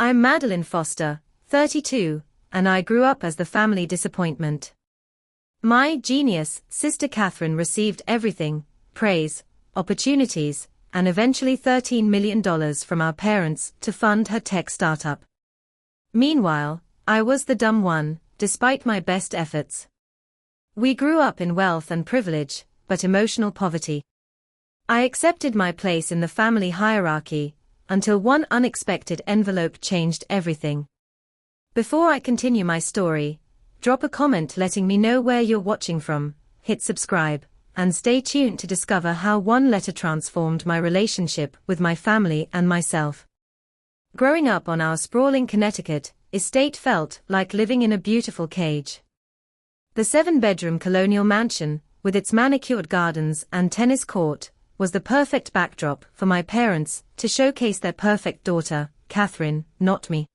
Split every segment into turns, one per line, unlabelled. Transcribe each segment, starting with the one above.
I'm Madeline Foster, 32, and I grew up as the family disappointment. My genius sister Catherine received everything: praise, opportunities, and eventually $13 million from our parents to fund her tech startup. Meanwhile, I was the dumb one, despite my best efforts. We grew up in wealth and privilege, but emotional poverty. I accepted my place in the family hierarchy, until one unexpected envelope changed everything. Before I continue my story, drop a comment letting me know where you're watching from, hit subscribe, and stay tuned to discover how one letter transformed my relationship with my family and myself. Growing up on our sprawling Connecticut estate felt like living in a beautiful cage. The 7-bedroom colonial mansion, with its manicured gardens and tennis court, was the perfect backdrop for my parents to showcase their perfect daughter, Catherine, not me.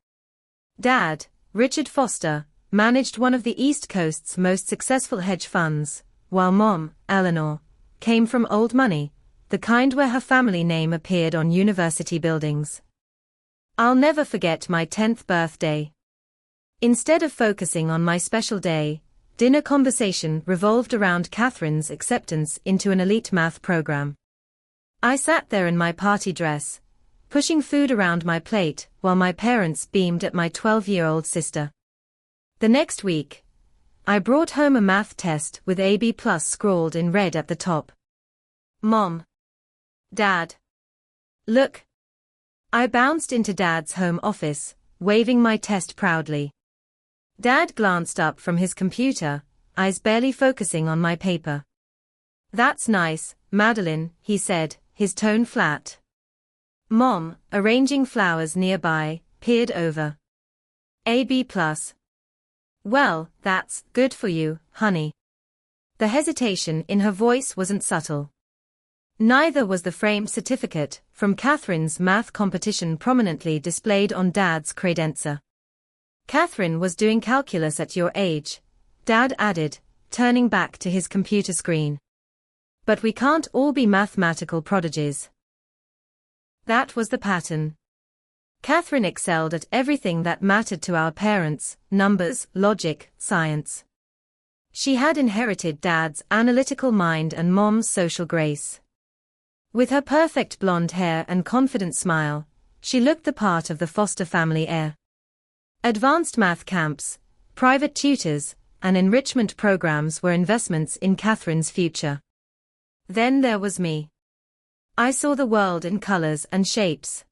Dad, Richard Foster, managed one of the East Coast's most successful hedge funds, while Mom, Eleanor, came from old money, the kind where her family name appeared on university buildings. I'll never forget my 10th birthday. Instead of focusing on my special day, dinner conversation revolved around Catherine's acceptance into an elite math program. I sat there in my party dress, pushing food around my plate while my parents beamed at my 12-year-old sister. The next week, I brought home a math test with AB+ scrawled in red at the top. Mom. Dad. Look. I bounced into Dad's home office, waving my test proudly. Dad glanced up from his computer, eyes barely focusing on my paper. That's nice, Madeline, he said, his tone flat. Mom, arranging flowers nearby, peered over. AB+. Well, that's good for you, honey. The hesitation in her voice wasn't subtle. Neither was the framed certificate from Catherine's math competition prominently displayed on Dad's credenza. Catherine was doing calculus at your age, Dad added, turning back to his computer screen. But we can't all be mathematical prodigies. That was the pattern. Catherine excelled at everything that mattered to our parents: numbers, logic, science. She had inherited Dad's analytical mind and Mom's social grace. With her perfect blonde hair and confident smile, she looked the part of the Foster family heir. Advanced math camps, private tutors, and enrichment programs were investments in Catherine's future. Then there was me. I saw the world in colors and shapes.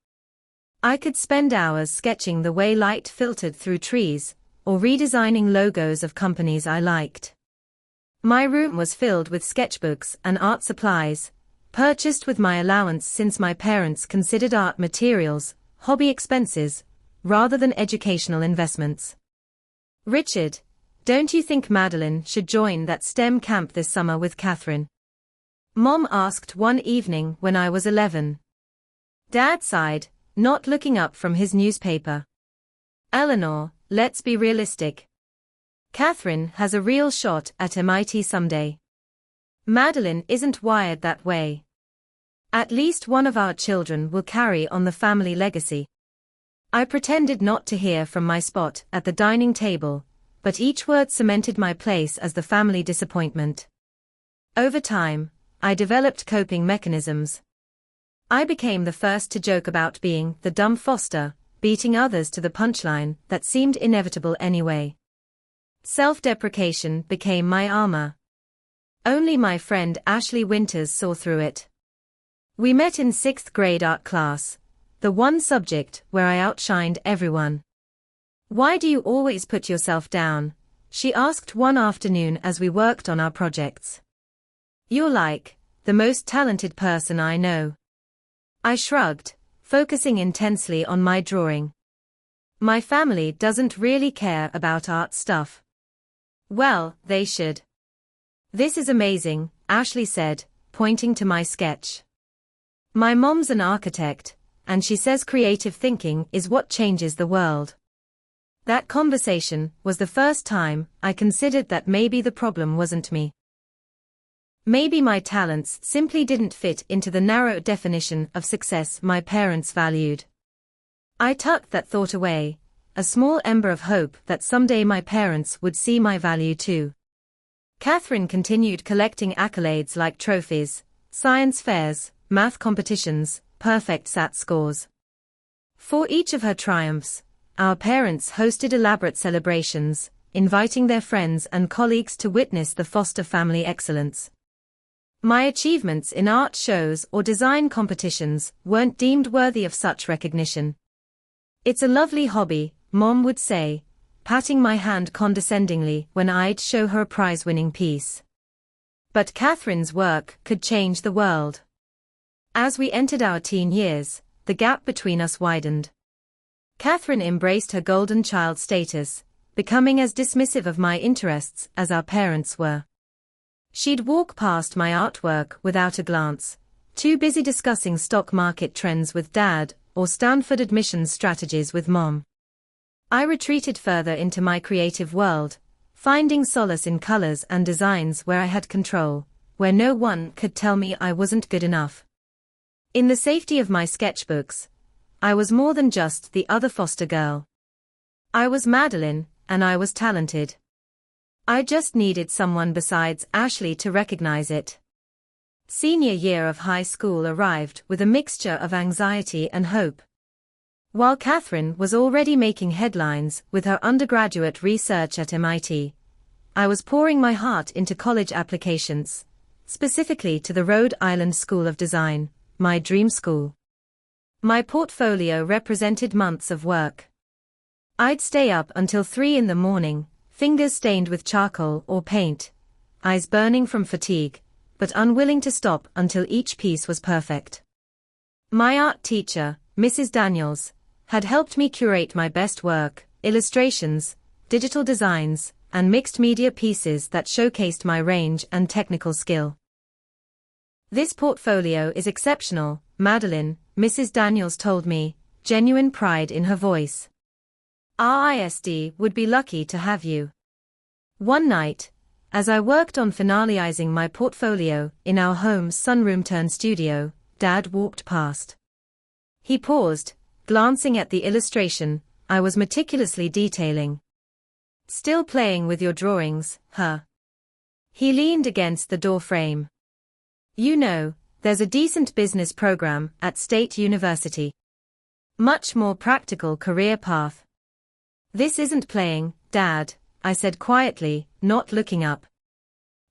I could spend hours sketching the way light filtered through trees, or redesigning logos of companies I liked. My room was filled with sketchbooks and art supplies, purchased with my allowance since my parents considered art materials hobby expenses, rather than educational investments. Richard, don't you think Madeline should join that STEM camp this summer with Catherine? Mom asked one evening when I was 11. Dad sighed, not looking up from his newspaper. Eleanor, let's be realistic. Catherine has a real shot at MIT someday. Madeline isn't wired that way. At least one of our children will carry on the family legacy. I pretended not to hear from my spot at the dining table, but each word cemented my place as the family disappointment. Over time, I developed coping mechanisms. I became the first to joke about being the dumb Foster, beating others to the punchline that seemed inevitable anyway. Self-deprecation became my armor. Only my friend Ashley Winters saw through it. We met in 6th grade art class, the one subject where I outshined everyone. Why do you always put yourself down? She asked one afternoon as we worked on our projects. You're like the most talented person I know. I shrugged, focusing intensely on my drawing. My family doesn't really care about art stuff. Well, they should. This is amazing, Ashley said, pointing to my sketch. My mom's an architect, and she says creative thinking is what changes the world. That conversation was the first time I considered that maybe the problem wasn't me. Maybe my talents simply didn't fit into the narrow definition of success my parents valued. I tucked that thought away, a small ember of hope that someday my parents would see my value too. Catherine continued collecting accolades like trophies, science fairs, math competitions, perfect SAT scores. For each of her triumphs, our parents hosted elaborate celebrations, inviting their friends and colleagues to witness the Foster family excellence. My achievements in art shows or design competitions weren't deemed worthy of such recognition. "It's a lovely hobby," Mom would say, patting my hand condescendingly when I'd show her a prize-winning piece. But Catherine's work could change the world. As we entered our teen years, the gap between us widened. Catherine embraced her golden child status, becoming as dismissive of my interests as our parents were. She'd walk past my artwork without a glance, too busy discussing stock market trends with Dad or Stanford admissions strategies with Mom. I retreated further into my creative world, finding solace in colors and designs where I had control, where no one could tell me I wasn't good enough. In the safety of my sketchbooks, I was more than just the other foster girl. I was Madeline, and I was talented. I just needed someone besides Ashley to recognize it. Senior year of high school arrived with a mixture of anxiety and hope. While Catherine was already making headlines with her undergraduate research at MIT, I was pouring my heart into college applications, specifically to the Rhode Island School of Design, my dream school. My portfolio represented months of work. I'd stay up until 3 in the morning, fingers stained with charcoal or paint, eyes burning from fatigue, but unwilling to stop until each piece was perfect. My art teacher, Mrs. Daniels, had helped me curate my best work, illustrations, digital designs, and mixed media pieces that showcased my range and technical skill. "This portfolio is exceptional, Madeline," Mrs. Daniels told me, genuine pride in her voice. "Our ISD would be lucky to have you." One night, as I worked on finalizing my portfolio in our home's sunroom-turned studio, Dad walked past. He paused, glancing at the illustration I was meticulously detailing. "Still playing with your drawings, huh?" He leaned against the door frame. "You know, there's a decent business program at State University. Much more practical career path." "This isn't playing, Dad," I said quietly, not looking up.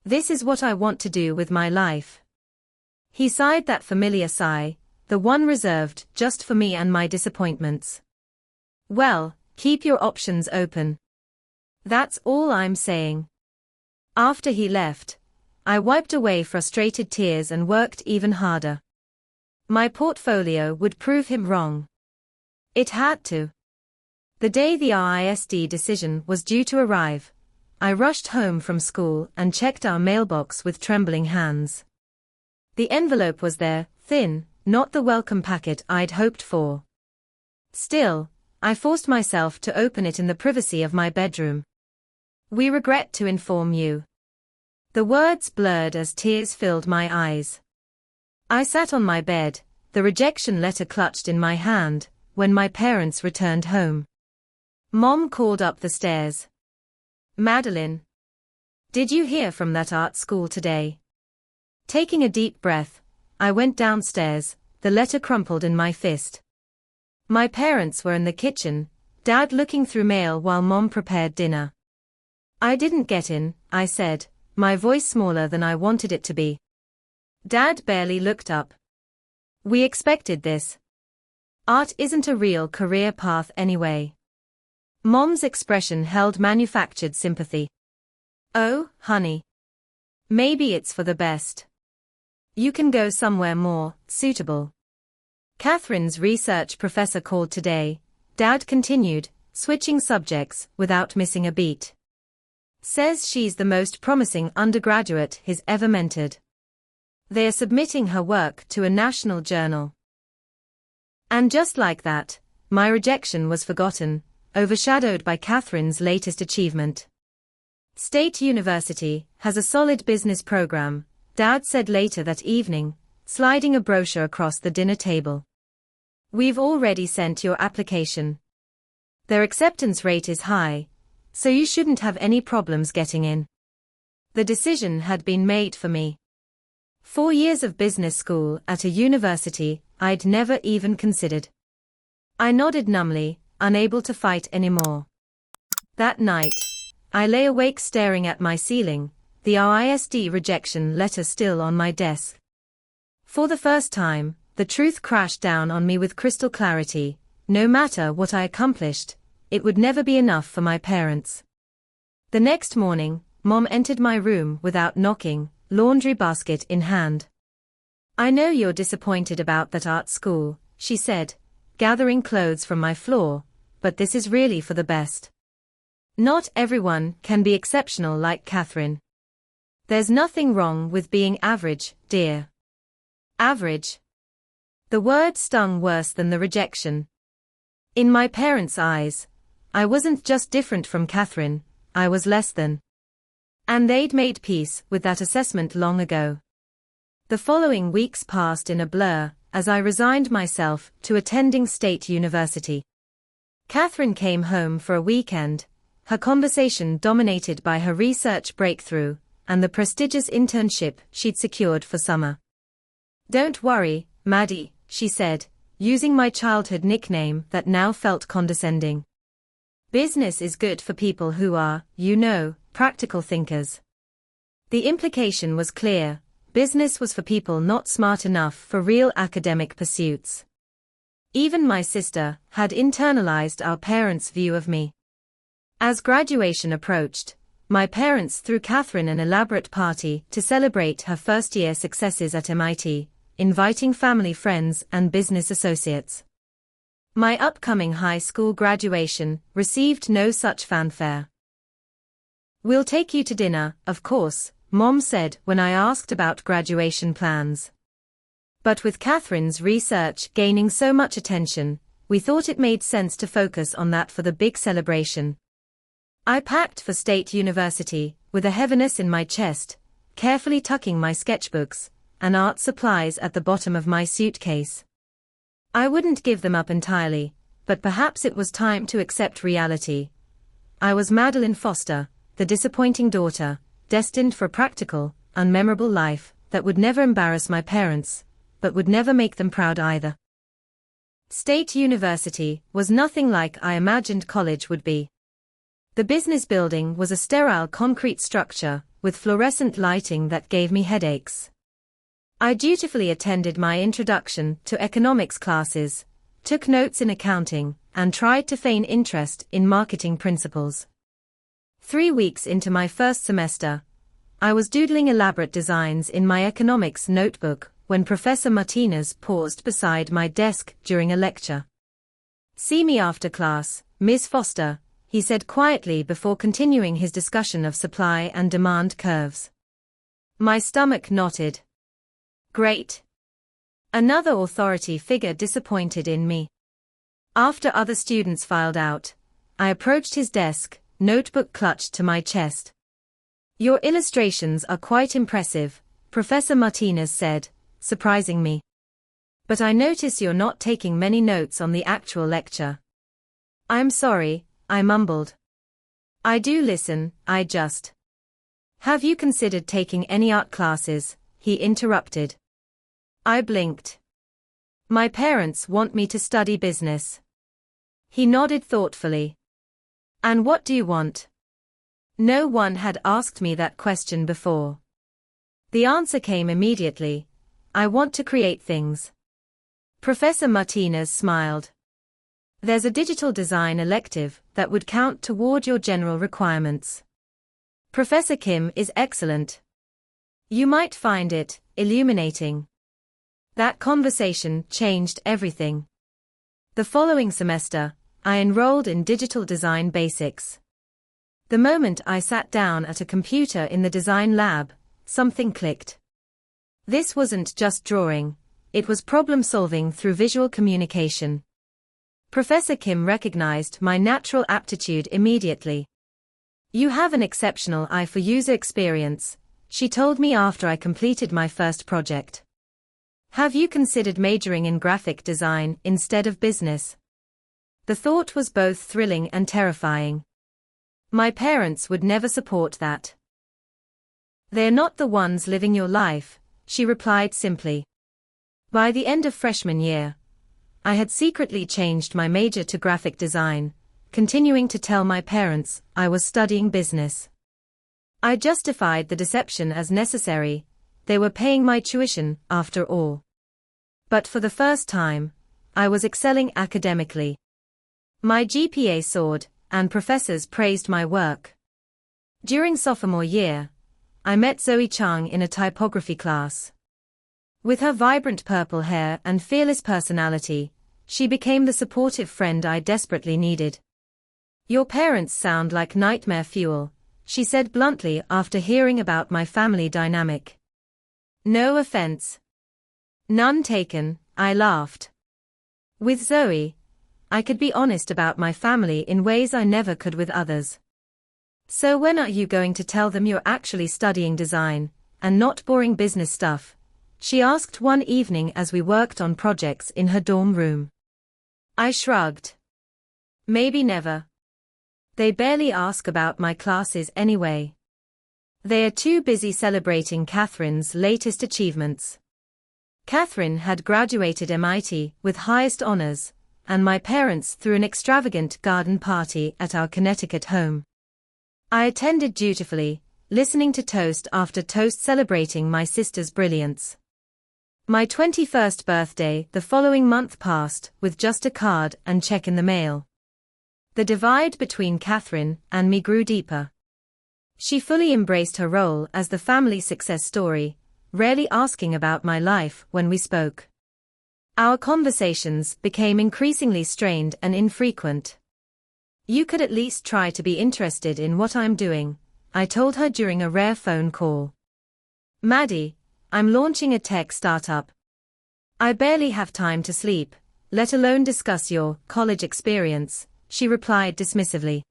"This is what I want to do with my life." He sighed that familiar sigh, the one reserved just for me and my disappointments. "Well, keep your options open. That's all I'm saying." After he left, I wiped away frustrated tears and worked even harder. My portfolio would prove him wrong. It had to. The day the RISD decision was due to arrive, I rushed home from school and checked our mailbox with trembling hands. The envelope was there, thin, not the welcome packet I'd hoped for. Still, I forced myself to open it in the privacy of my bedroom. "We regret to inform you." The words blurred as tears filled my eyes. I sat on my bed, the rejection letter clutched in my hand, when my parents returned home. Mom called up the stairs. "Madeline, did you hear from that art school today?" Taking a deep breath, I went downstairs, the letter crumpled in my fist. My parents were in the kitchen, Dad looking through mail while Mom prepared dinner. "I didn't get in," I said, my voice smaller than I wanted it to be. Dad barely looked up. "We expected this. Art isn't a real career path anyway." Mom's expression held manufactured sympathy. "Oh, honey. Maybe it's for the best. You can go somewhere more suitable." Catherine's research professor called today, Dad continued, switching subjects without missing a beat. "Says she's the most promising undergraduate he's ever mentored. They're submitting her work to a national journal." And just like that, my rejection was forgotten, overshadowed by Catherine's latest achievement. "State University has a solid business program," Dad said later that evening, sliding a brochure across the dinner table. We've already sent your application. Their acceptance rate is high, so you shouldn't have any problems getting in. The decision had been made for me. 4 years of business school at a university I'd never even considered. I nodded numbly, unable to fight anymore. That night, I lay awake staring at my ceiling, the RISD rejection letter still on my desk. For the first time, the truth crashed down on me with crystal clarity. No matter what I accomplished, it would never be enough for my parents. The next morning, Mom entered my room without knocking, laundry basket in hand. "I know you're disappointed about that art school," she said, gathering clothes from my floor, "but this is really for the best. Not everyone can be exceptional like Catherine. There's nothing wrong with being average, dear." Average. The word stung worse than the rejection. In my parents' eyes, I wasn't just different from Catherine, I was less than. And they'd made peace with that assessment long ago. The following weeks passed in a blur, as I resigned myself to attending state university. Catherine came home for a weekend, her conversation dominated by her research breakthrough, and the prestigious internship she'd secured for summer. "Don't worry, Maddie," she said, using my childhood nickname that now felt condescending. "Business is good for people who are, practical thinkers." The implication was clear: business was for people not smart enough for real academic pursuits. Even my sister had internalized our parents' view of me. As graduation approached, my parents threw Catherine an elaborate party to celebrate her first-year successes at MIT, inviting family friends and business associates. My upcoming high school graduation received no such fanfare. "We'll take you to dinner, of course," Mom said when I asked about graduation plans. But with Catherine's research gaining so much attention, we thought it made sense to focus on that for the big celebration. I packed for State University, with a heaviness in my chest, carefully tucking my sketchbooks and art supplies at the bottom of my suitcase. I wouldn't give them up entirely, but perhaps it was time to accept reality. I was Madeline Foster, the disappointing daughter, destined for a practical, unmemorable life that would never embarrass my parents, but would never make them proud either. State University was nothing like I imagined college would be. The business building was a sterile concrete structure with fluorescent lighting that gave me headaches. I dutifully attended my introduction to economics classes, took notes in accounting, and tried to feign interest in marketing principles. 3 weeks into my first semester, I was doodling elaborate designs in my economics notebook when Professor Martinez paused beside my desk during a lecture. "See me after class, Miss Foster," he said quietly before continuing his discussion of supply and demand curves. My stomach knotted. Great. Another authority figure disappointed in me. After other students filed out, I approached his desk, notebook clutched to my chest. "Your illustrations are quite impressive," Professor Martinez said, surprising me. "But I notice you're not taking many notes on the actual lecture." "I'm sorry," I mumbled. "I do listen, I just..." "Have you considered taking any art classes?" he interrupted. I blinked. "My parents want me to study business." He nodded thoughtfully. "And what do you want?" No one had asked me that question before. The answer came immediately: I want to create things. Professor Martinez smiled. "There's a digital design elective that would count toward your general requirements. Professor Kim is excellent. You might find it illuminating." That conversation changed everything. The following semester, I enrolled in digital design basics. The moment I sat down at a computer in the design lab, something clicked. This wasn't just drawing, it was problem-solving through visual communication. Professor Kim recognized my natural aptitude immediately. "You have an exceptional eye for user experience," she told me after I completed my first project. Have you considered majoring in graphic design instead of business? The thought was both thrilling and terrifying. My parents would never support that. They're not the ones living your life, she replied simply. By the end of freshman year, I had secretly changed my major to graphic design, continuing to tell my parents I was studying business. I justified the deception as necessary. They were paying my tuition, after all. But for the first time, I was excelling academically. My GPA soared, and professors praised my work. During sophomore year, I met Zoe Chang in a typography class. With her vibrant purple hair and fearless personality, she became the supportive friend I desperately needed. Your parents sound like nightmare fuel, she said bluntly after hearing about my family dynamic. No offense. None taken, I laughed. With Zoe, I could be honest about my family in ways I never could with others. So when are you going to tell them you're actually studying design, and not boring business stuff? She asked one evening as we worked on projects in her dorm room. I shrugged. Maybe never. They barely ask about my classes anyway. They are too busy celebrating Catherine's latest achievements. Catherine had graduated MIT with highest honors, and my parents threw an extravagant garden party at our Connecticut home. I attended dutifully, listening to toast after toast celebrating my sister's brilliance. My 21st birthday the following month passed with just a card and check in the mail. The divide between Catherine and me grew deeper. She fully embraced her role as the family success story, rarely asking about my life when we spoke. Our conversations became increasingly strained and infrequent. You could at least try to be interested in what I'm doing, I told her during a rare phone call. Maddie, I'm launching a tech startup. I barely have time to sleep, let alone discuss your college experience, she replied dismissively.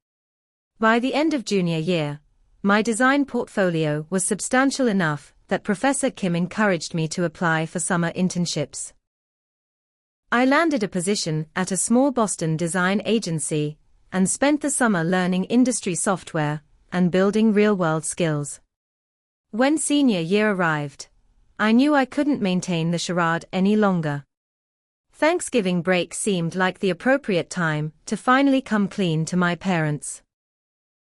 By the end of junior year, my design portfolio was substantial enough that Professor Kim encouraged me to apply for summer internships. I landed a position at a small Boston design agency and spent the summer learning industry software and building real-world skills. When senior year arrived, I knew I couldn't maintain the charade any longer. Thanksgiving break seemed like the appropriate time to finally come clean to my parents.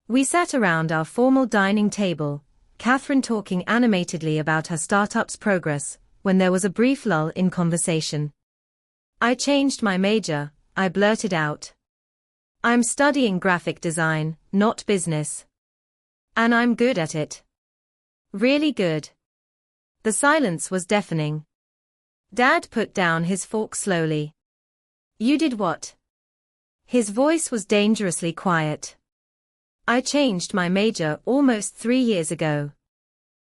We sat around our formal dining table, Catherine talking animatedly about her startup's progress, when there was a brief lull in conversation. I changed my major, I blurted out. I'm studying graphic design, not business. And I'm good at it. Really good. The silence was deafening. Dad put down his fork slowly. You did what? His voice was dangerously quiet. I changed my major almost 3 years ago.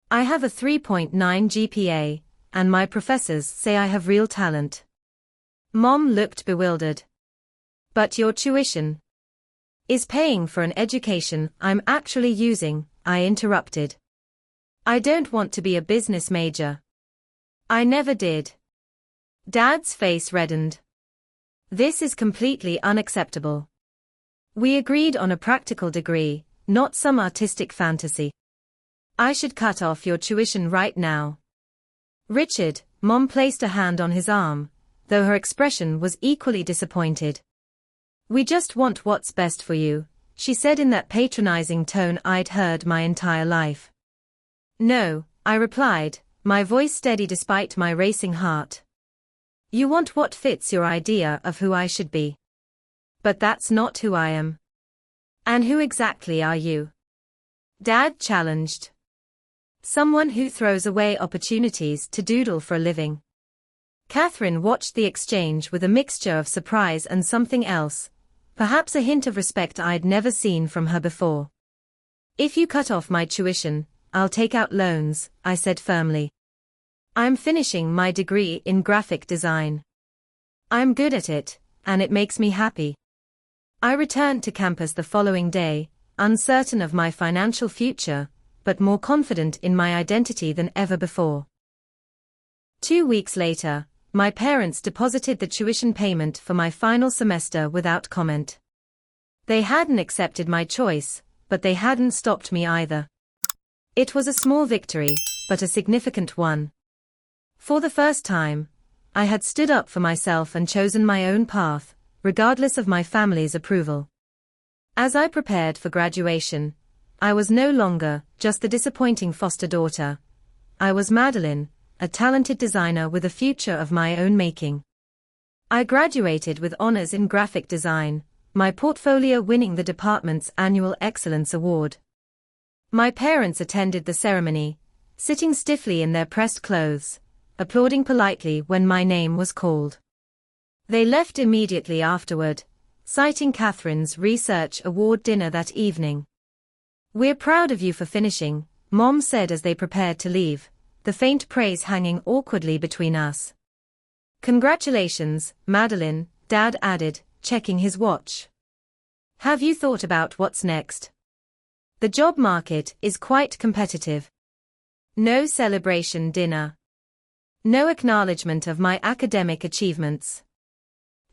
I have a 3.9 GPA, and my professors say I have real talent. Mom looked bewildered. But your tuition is paying for an education I'm actually using, I interrupted. I don't want to be a business major. I never did. Dad's face reddened. This is completely unacceptable. We agreed on a practical degree, not some artistic fantasy. I should cut off your tuition right now. Richard, Mom placed a hand on his arm, though her expression was equally disappointed. We just want what's best for you, she said in that patronizing tone I'd heard my entire life. No, I replied, my voice steady despite my racing heart. You want what fits your idea of who I should be. But that's not who I am. And who exactly are you? Dad challenged. Someone who throws away opportunities to doodle for a living. Catherine watched the exchange with a mixture of surprise and something else, perhaps a hint of respect I'd never seen from her before. If you cut off my tuition, I'll take out loans, I said firmly. I'm finishing my degree in graphic design. I'm good at it, and it makes me happy. I returned to campus the following day, uncertain of my financial future, but more confident in my identity than ever before. 2 weeks later, my parents deposited the tuition payment for my final semester without comment. They hadn't accepted my choice, but they hadn't stopped me either. It was a small victory, but a significant one. For the first time, I had stood up for myself and chosen my own path, regardless of my family's approval. As I prepared for graduation, I was no longer just the disappointing foster daughter. I was Madeline, a talented designer with a future of my own making. I graduated with honors in graphic design, my portfolio winning the department's annual Excellence Award. My parents attended the ceremony, sitting stiffly in their pressed clothes, applauding politely when my name was called. They left immediately afterward, citing Catherine's research award dinner that evening. "We're proud of you for finishing," Mom said as they prepared to leave, the faint praise hanging awkwardly between us. "Congratulations, Madeline," Dad added, checking his watch. "Have you thought about what's next? The job market is quite competitive." No celebration dinner. No acknowledgement of my academic achievements.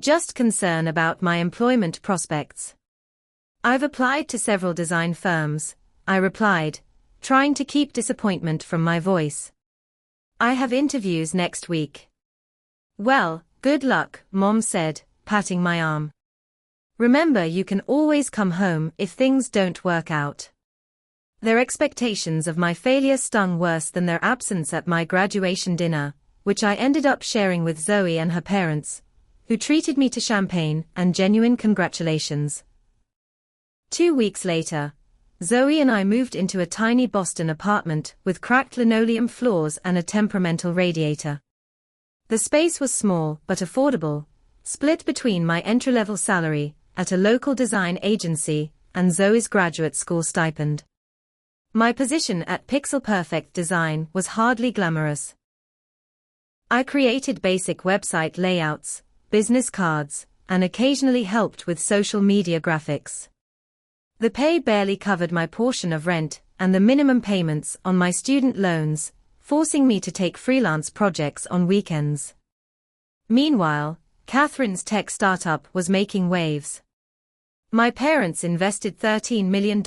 Just concern about my employment prospects. "I've applied to several design firms," I replied, trying to keep disappointment from my voice. "I have interviews next week." "Well, good luck," Mom said, patting my arm. "Remember, you can always come home if things don't work out." Their expectations of my failure stung worse than their absence at my graduation dinner, which I ended up sharing with Zoe and her parents, who treated me to champagne and genuine congratulations. 2 weeks later, Zoe and I moved into a tiny Boston apartment with cracked linoleum floors and a temperamental radiator. The space was small but affordable, split between my entry-level salary at a local design agency and Zoe's graduate school stipend. My position at Pixel Perfect Design was hardly glamorous. I created basic website layouts, business cards, and occasionally helped with social media graphics. The pay barely covered my portion of rent and the minimum payments on my student loans, forcing me to take freelance projects on weekends. Meanwhile, Catherine's tech startup was making waves. My parents invested $13 million,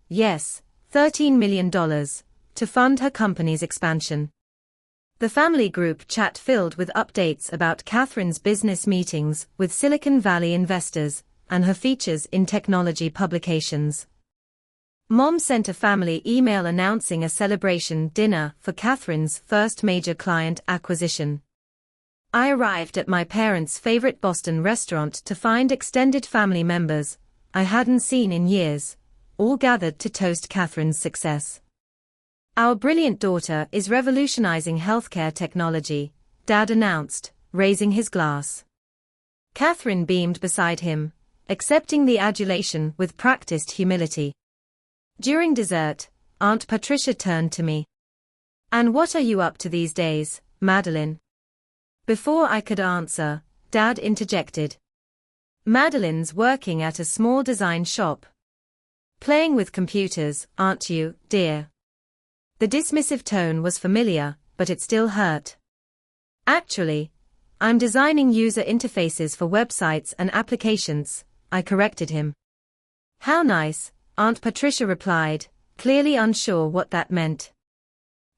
yes, $13 million, to fund her company's expansion. The family group chat filled with updates about Catherine's business meetings with Silicon Valley investors and her features in technology publications. Mom sent a family email announcing a celebration dinner for Catherine's first major client acquisition. I arrived at my parents' favorite Boston restaurant to find extended family members I hadn't seen in years, all gathered to toast Catherine's success. "Our brilliant daughter is revolutionizing healthcare technology," Dad announced, raising his glass. Catherine beamed beside him, accepting the adulation with practiced humility. During dessert, Aunt Patricia turned to me. "And what are you up to these days, Madeline?" Before I could answer, Dad interjected. "Madeline's working at a small design shop. Playing with computers, aren't you, dear?" The dismissive tone was familiar, but it still hurt. "Actually, I'm designing user interfaces for websites and applications," I corrected him. "How nice," Aunt Patricia replied, clearly unsure what that meant.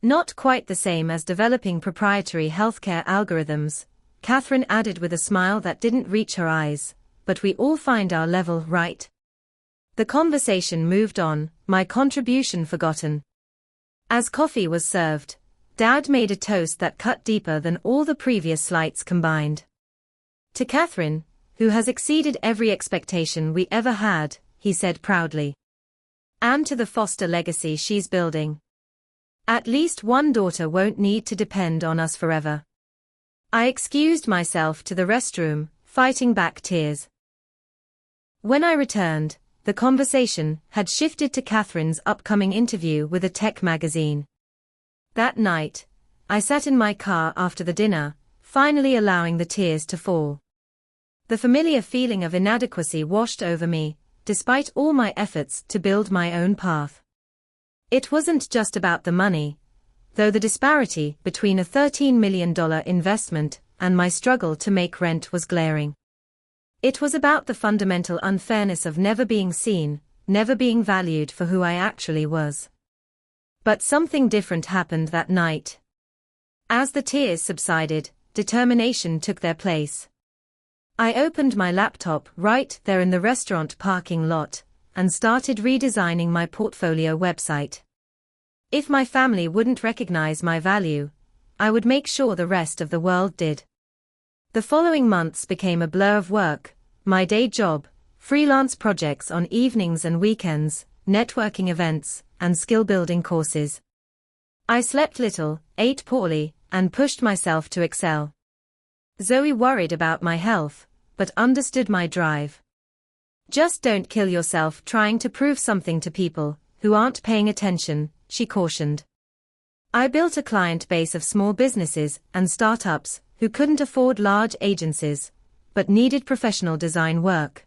"Not quite the same as developing proprietary healthcare algorithms," Catherine added with a smile that didn't reach her eyes, "but we all find our level, right?" The conversation moved on, my contribution forgotten. As coffee was served, Dad made a toast that cut deeper than all the previous slights combined. "To Catherine, who has exceeded every expectation we ever had," he said proudly. "And to the foster legacy she's building. At least one daughter won't need to depend on us forever." I excused myself to the restroom, fighting back tears. When I returned, the conversation had shifted to Catherine's upcoming interview with a tech magazine. That night, I sat in my car after the dinner, finally allowing the tears to fall. The familiar feeling of inadequacy washed over me, despite all my efforts to build my own path. It wasn't just about the money, though the disparity between a $13 million investment and my struggle to make rent was glaring. It was about the fundamental unfairness of never being seen, never being valued for who I actually was. But something different happened that night. As the tears subsided, determination took their place. I opened my laptop right there in the restaurant parking lot and started redesigning my portfolio website. If my family wouldn't recognize my value, I would make sure the rest of the world did. The following months became a blur of work, my day job, freelance projects on evenings and weekends, networking events, and skill-building courses. I slept little, ate poorly, and pushed myself to excel. Zoe worried about my health, but understood my drive. Just don't kill yourself trying to prove something to people who aren't paying attention, she cautioned. I built a client base of small businesses and startups who couldn't afford large agencies, but needed professional design work.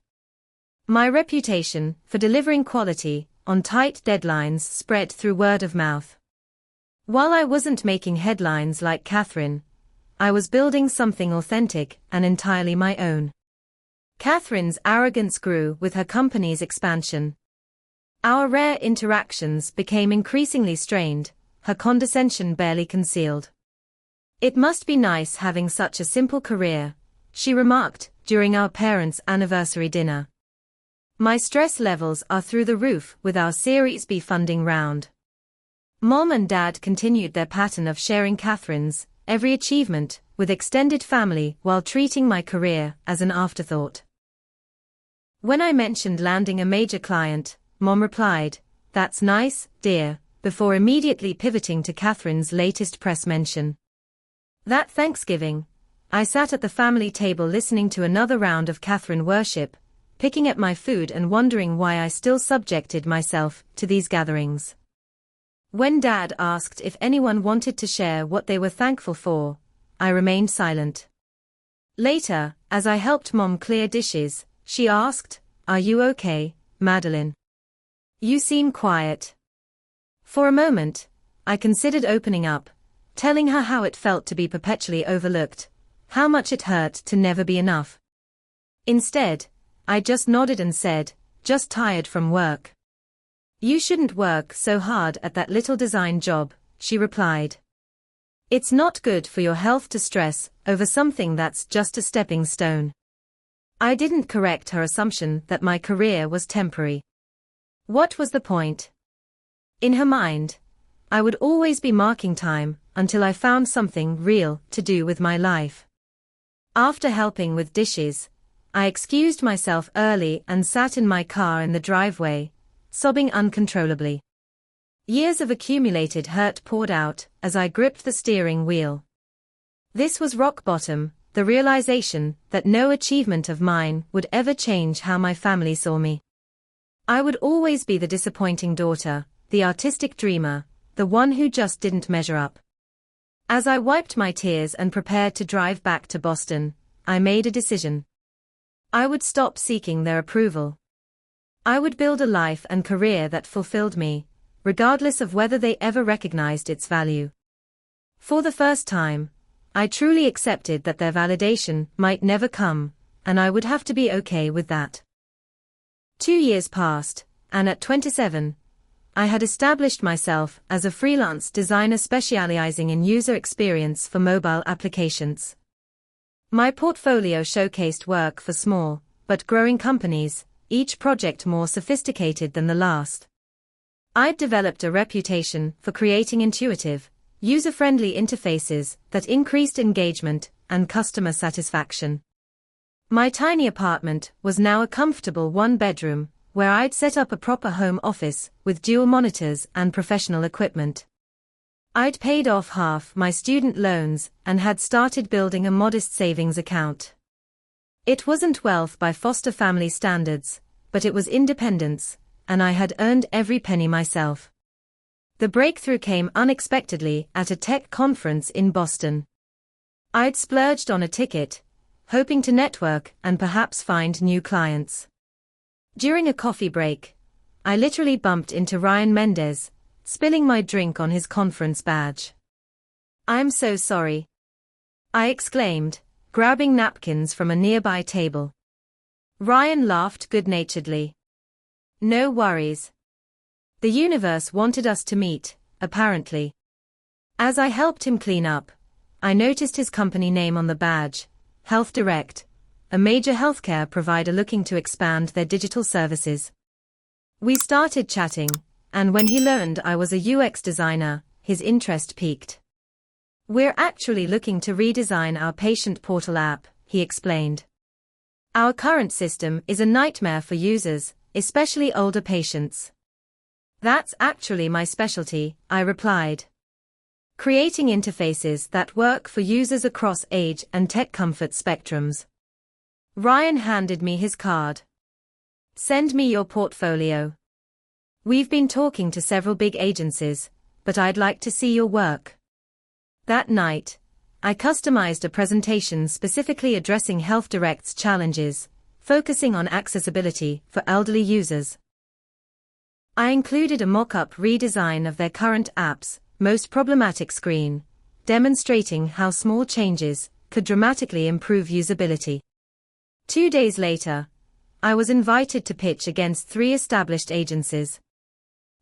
My reputation for delivering quality on tight deadlines spread through word of mouth. While I wasn't making headlines like Catherine, I was building something authentic and entirely my own. Catherine's arrogance grew with her company's expansion. Our rare interactions became increasingly strained, her condescension barely concealed. It must be nice having such a simple career, she remarked during our parents' anniversary dinner. My stress levels are through the roof with our Series B funding round. Mom and Dad continued their pattern of sharing Catherine's every achievement with extended family while treating my career as an afterthought. When I mentioned landing a major client, Mom replied, "That's nice, dear," before immediately pivoting to Catherine's latest press mention. That Thanksgiving, I sat at the family table listening to another round of Catherine worship, picking at my food and wondering why I still subjected myself to these gatherings. When Dad asked if anyone wanted to share what they were thankful for, I remained silent. Later, as I helped Mom clear dishes, she asked, "Are you okay, Madeline? You seem quiet." For a moment, I considered opening up, telling her how it felt to be perpetually overlooked, how much it hurt to never be enough. Instead, I just nodded and said, "Just tired from work." "You shouldn't work so hard at that little design job," she replied. "It's not good for your health to stress over something that's just a stepping stone." I didn't correct her assumption that my career was temporary. What was the point? In her mind, I would always be marking time until I found something real to do with my life. After helping with dishes, I excused myself early and sat in my car in the driveway, sobbing uncontrollably. Years of accumulated hurt poured out as I gripped the steering wheel. This was rock bottom, the realization that no achievement of mine would ever change how my family saw me. I would always be the disappointing daughter, the artistic dreamer, the one who just didn't measure up. As I wiped my tears and prepared to drive back to Boston, I made a decision. I would stop seeking their approval. I would build a life and career that fulfilled me, regardless of whether they ever recognized its value. For the first time, I truly accepted that their validation might never come, and I would have to be okay with that. 2 years passed, and at 27, I had established myself as a freelance designer specializing in user experience for mobile applications. My portfolio showcased work for small, but growing companies, each project more sophisticated than the last. I'd developed a reputation for creating intuitive, user-friendly interfaces that increased engagement and customer satisfaction. My tiny apartment was now a comfortable one-bedroom, where I'd set up a proper home office with dual monitors and professional equipment. I'd paid off half my student loans and had started building a modest savings account. It wasn't wealth by foster family standards, but it was independence, and I had earned every penny myself. The breakthrough came unexpectedly at a tech conference in Boston. I'd splurged on a ticket, hoping to network and perhaps find new clients. During a coffee break, I literally bumped into Ryan Mendez, spilling my drink on his conference badge. "I'm so sorry," I exclaimed, grabbing napkins from a nearby table. Ryan laughed good-naturedly. "No worries. The universe wanted us to meet, apparently." As I helped him clean up, I noticed his company name on the badge, Health Direct, a major healthcare provider looking to expand their digital services. We started chatting, and when he learned I was a UX designer, his interest peaked. "We're actually looking to redesign our patient portal app," he explained. "Our current system is a nightmare for users, especially older patients." "That's actually my specialty," I replied. "Creating interfaces that work for users across age and tech comfort spectrums." Ryan handed me his card. "Send me your portfolio. We've been talking to several big agencies, but I'd like to see your work." That night, I customized a presentation specifically addressing Health Direct's challenges, focusing on accessibility for elderly users. I included a mock-up redesign of their current app's most problematic screen, demonstrating how small changes could dramatically improve usability. 2 days later, I was invited to pitch against 3 established agencies.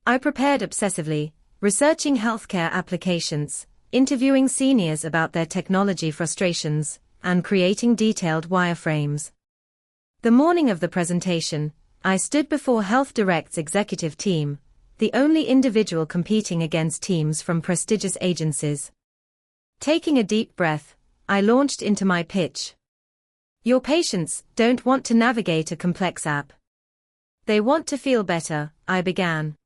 I prepared obsessively, researching healthcare applications, interviewing seniors about their technology frustrations, and creating detailed wireframes. The morning of the presentation, I stood before Health Direct's executive team, the only individual competing against teams from prestigious agencies. Taking a deep breath, I launched into my pitch. "Your patients don't want to navigate a complex app. They want to feel better," I began.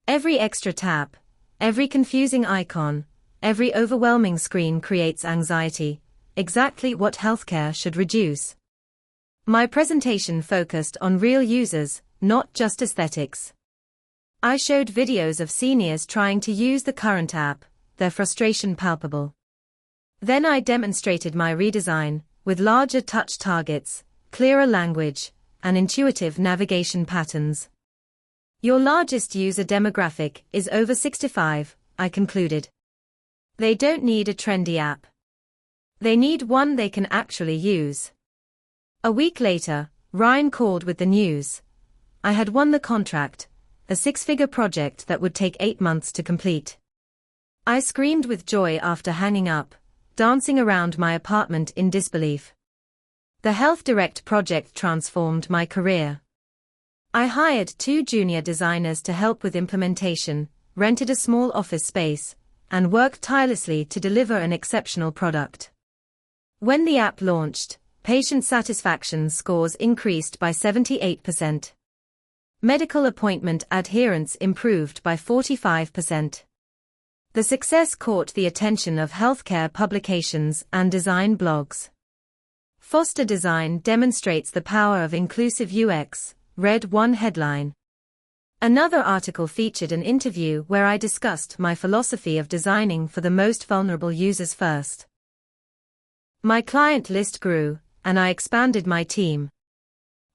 "Every extra tab, every confusing icon, every overwhelming screen creates anxiety, exactly what healthcare should reduce." My presentation focused on real users, not just aesthetics. I showed videos of seniors trying to use the current app, their frustration palpable. Then I demonstrated my redesign, with larger touch targets, clearer language, and intuitive navigation patterns. "Your largest user demographic is over 65, I concluded. "They don't need a trendy app. They need one they can actually use." A week later, Ryan called with the news. I had won the contract, a 6-figure project that would take 8 months to complete. I screamed with joy after hanging up, dancing around my apartment in disbelief. The Health Direct project transformed my career. I hired 2 junior designers to help with implementation, rented a small office space, and worked tirelessly to deliver an exceptional product. When the app launched, patient satisfaction scores increased by 78%. Medical appointment adherence improved by 45%. The success caught the attention of healthcare publications and design blogs. Foster Design demonstrates the power of inclusive UX, read one headline. Another article featured an interview where I discussed my philosophy of designing for the most vulnerable users first. My client list grew, and I expanded my team.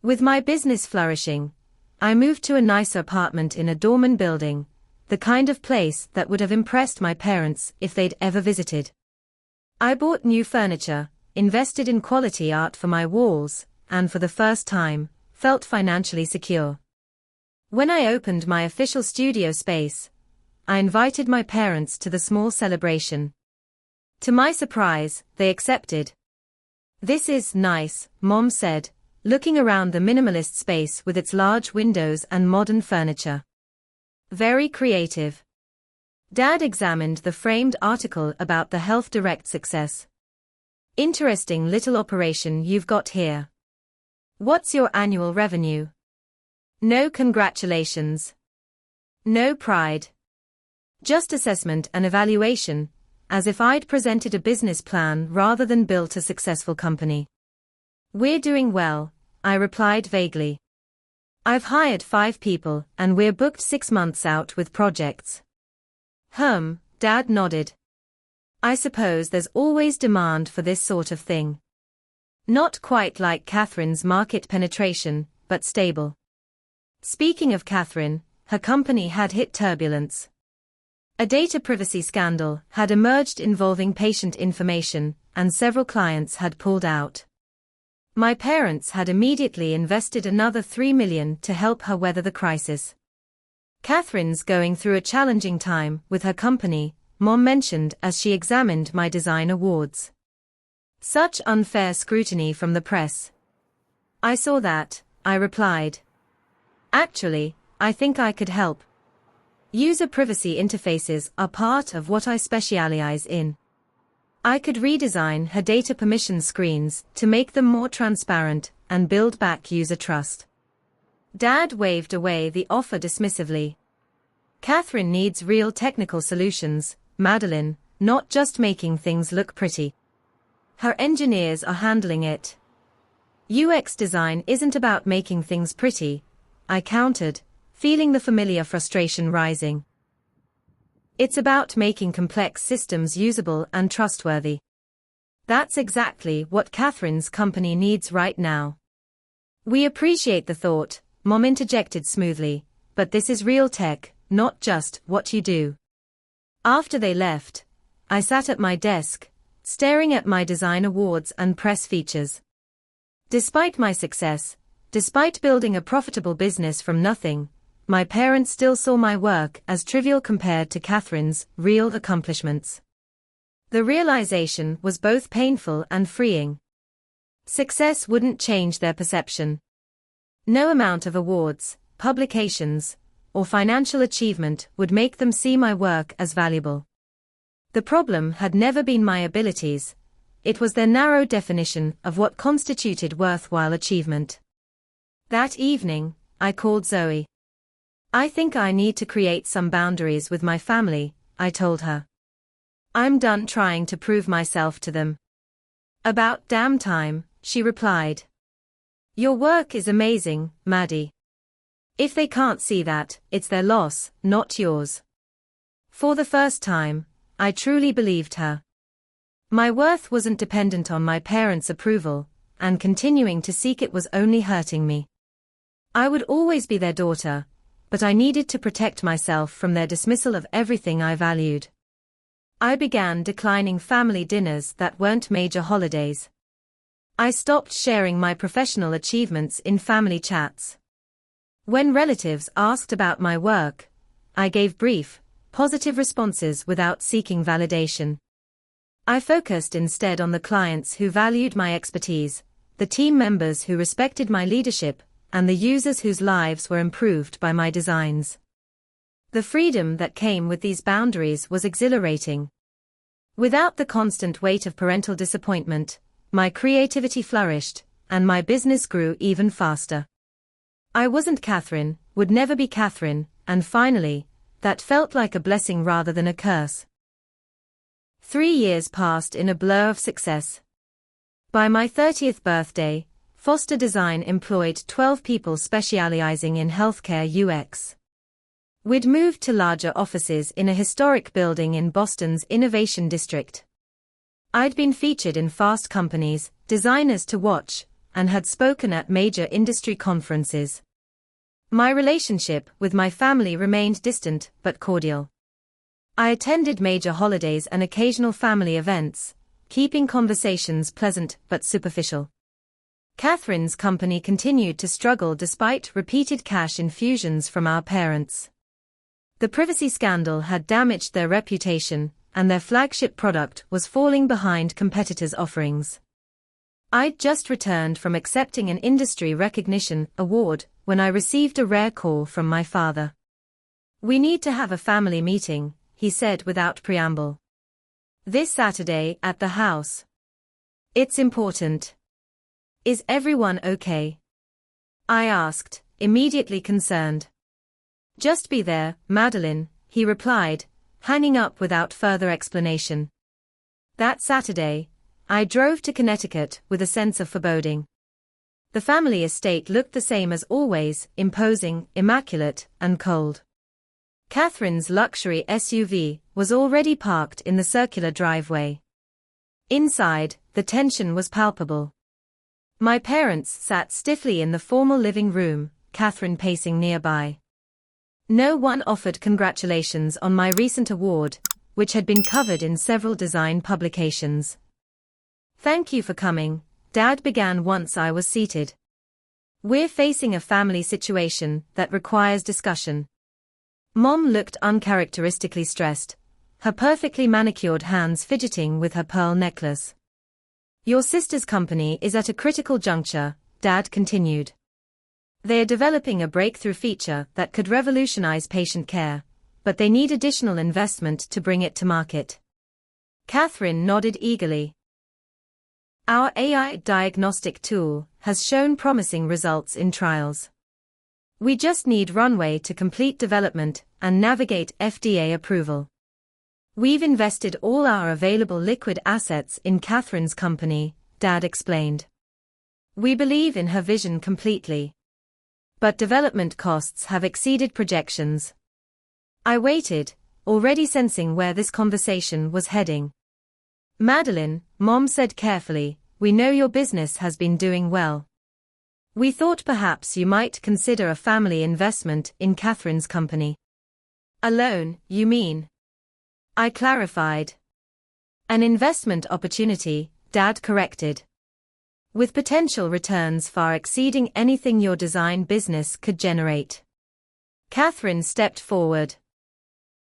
With my business flourishing, I moved to a nicer apartment in a dormant building, the kind of place that would have impressed my parents if they'd ever visited. I bought new furniture, invested in quality art for my walls, and for the first time, felt financially secure. When I opened my official studio space, I invited my parents to the small celebration. To my surprise, they accepted. "This is nice," Mom said, looking around the minimalist space with its large windows and modern furniture. "Very creative." Dad examined the framed article about the Health Direct success. "Interesting little operation you've got here. What's your annual revenue?" "No congratulations. No pride. Just assessment and evaluation, as if I'd presented a business plan rather than built a successful company." "We're doing well," I replied vaguely. "I've hired 5 people and we're booked 6 months out with projects." Dad nodded. "I suppose there's always demand for this sort of thing. Not quite like Catherine's market penetration, but stable." Speaking of Catherine, her company had hit turbulence. A data privacy scandal had emerged involving patient information, and several clients had pulled out. My parents had immediately invested another $3 million to help her weather the crisis. "Catherine's going through a challenging time with her company," Mom mentioned as she examined my design awards. "Such unfair scrutiny from the press." "I saw that," I replied. "Actually, I think I could help. User privacy interfaces are part of what I specialize in. I could redesign her data permission screens to make them more transparent and build back user trust." Dad waved away the offer dismissively. "Catherine needs real technical solutions, Madeline, not just making things look pretty. Her engineers are handling it." "UX design isn't about making things pretty," I countered, feeling the familiar frustration rising. "It's about making complex systems usable and trustworthy." "That's exactly what Catherine's company needs right now." "We appreciate the thought," Mom interjected smoothly, "but this is real tech, not just what you do." After they left, I sat at my desk, staring at my design awards and press features. Despite my success, despite building a profitable business from nothing, my parents still saw my work as trivial compared to Catherine's real accomplishments. The realization was both painful and freeing. Success wouldn't change their perception. No amount of awards, publications, or financial achievement would make them see my work as valuable. The problem had never been my abilities, it was their narrow definition of what constituted worthwhile achievement. That evening, I called Zoe. "I think I need to create some boundaries with my family," I told her. "I'm done trying to prove myself to them." "About damn time," she replied. "Your work is amazing, Maddie. If they can't see that, it's their loss, not yours." For the first time, I truly believed her. My worth wasn't dependent on my parents' approval, and continuing to seek it was only hurting me. I would always be their daughter, but I needed to protect myself from their dismissal of everything I valued. I began declining family dinners that weren't major holidays. I stopped sharing my professional achievements in family chats. When relatives asked about my work, I gave brief, positive responses without seeking validation. I focused instead on the clients who valued my expertise, the team members who respected my leadership, and the users whose lives were improved by my designs. The freedom that came with these boundaries was exhilarating. Without the constant weight of parental disappointment, my creativity flourished, and my business grew even faster. I wasn't Catherine, would never be Catherine, and finally, that felt like a blessing rather than a curse. 3 years passed in a blur of success. By my 30th birthday, Foster Design employed 12 people specializing in healthcare UX. We'd moved to larger offices in a historic building in Boston's Innovation District. I'd been featured in Fast Company's Designers to Watch, and had spoken at major industry conferences. My relationship with my family remained distant but cordial. I attended major holidays and occasional family events, keeping conversations pleasant but superficial. Catherine's company continued to struggle despite repeated cash infusions from our parents. The privacy scandal had damaged their reputation, and their flagship product was falling behind competitors' offerings. I'd just returned from accepting an industry recognition award when I received a rare call from my father. "We need to have a family meeting," he said without preamble. "This Saturday at the house. It's important." "Is everyone okay?" I asked, immediately concerned. "Just be there, Madeline," he replied, hanging up without further explanation. That Saturday, I drove to Connecticut with a sense of foreboding. The family estate looked the same as always, imposing, immaculate, and cold. Catherine's luxury SUV was already parked in the circular driveway. Inside, the tension was palpable. My parents sat stiffly in the formal living room, Catherine pacing nearby. No one offered congratulations on my recent award, which had been covered in several design publications. Thank you for coming, Dad began once I was seated. We're facing a family situation that requires discussion. Mom looked uncharacteristically stressed, her perfectly manicured hands fidgeting with her pearl necklace. Your sister's company is at a critical juncture, Dad continued. They're developing a breakthrough feature that could revolutionize patient care, but they need additional investment to bring it to market. Catherine nodded eagerly. Our AI diagnostic tool has shown promising results in trials. We just need runway to complete development and navigate FDA approval. We've invested all our available liquid assets in Catherine's company, Dad explained. We believe in her vision completely. But development costs have exceeded projections. I waited, already sensing where this conversation was heading. Madeline, Mom said carefully, we know your business has been doing well. We thought perhaps you might consider a family investment in Catherine's company. A loan, you mean? I clarified. An investment opportunity, Dad corrected. With potential returns far exceeding anything your design business could generate. Catherine stepped forward.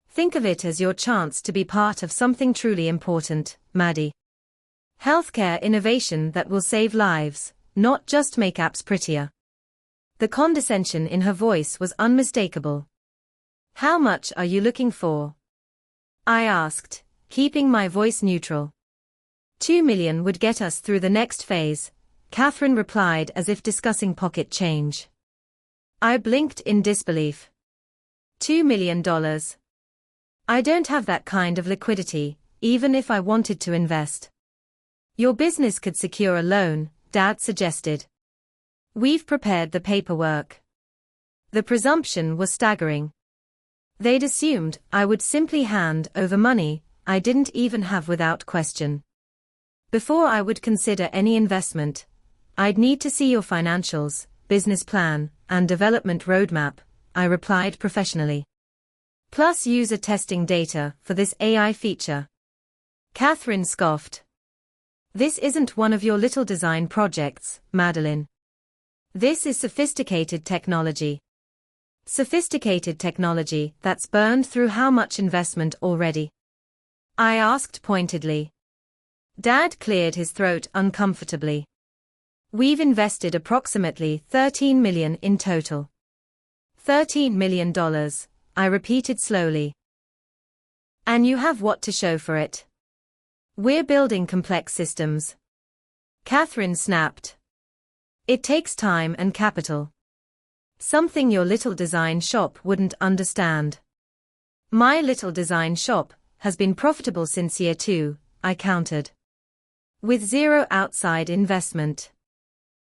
Think of it as your chance to be part of something truly important, Maddie. Healthcare innovation that will save lives, not just make apps prettier. The condescension in her voice was unmistakable. How much are you looking for? I asked, keeping my voice neutral. 2 million would get us through the next phase, Catherine replied as if discussing pocket change. I blinked in disbelief. $2 million. I don't have that kind of liquidity, even if I wanted to invest. Your business could secure a loan, Dad suggested. We've prepared the paperwork. The presumption was staggering. They'd assumed I would simply hand over money I didn't even have without question. Before I would consider any investment, I'd need to see your financials, business plan, and development roadmap, I replied professionally. Plus user testing data for this AI feature. Catherine scoffed. This isn't one of your little design projects, Madeline. This is sophisticated technology. Sophisticated technology that's burned through how much investment already? I asked pointedly. Dad cleared his throat uncomfortably. We've invested approximately $13 million in total. $13 million, I repeated slowly. And you have what to show for it? We're building complex systems. Catherine snapped. It takes time and capital. Something your little design shop wouldn't understand. My little design shop has been profitable since year 2, I countered. With zero outside investment.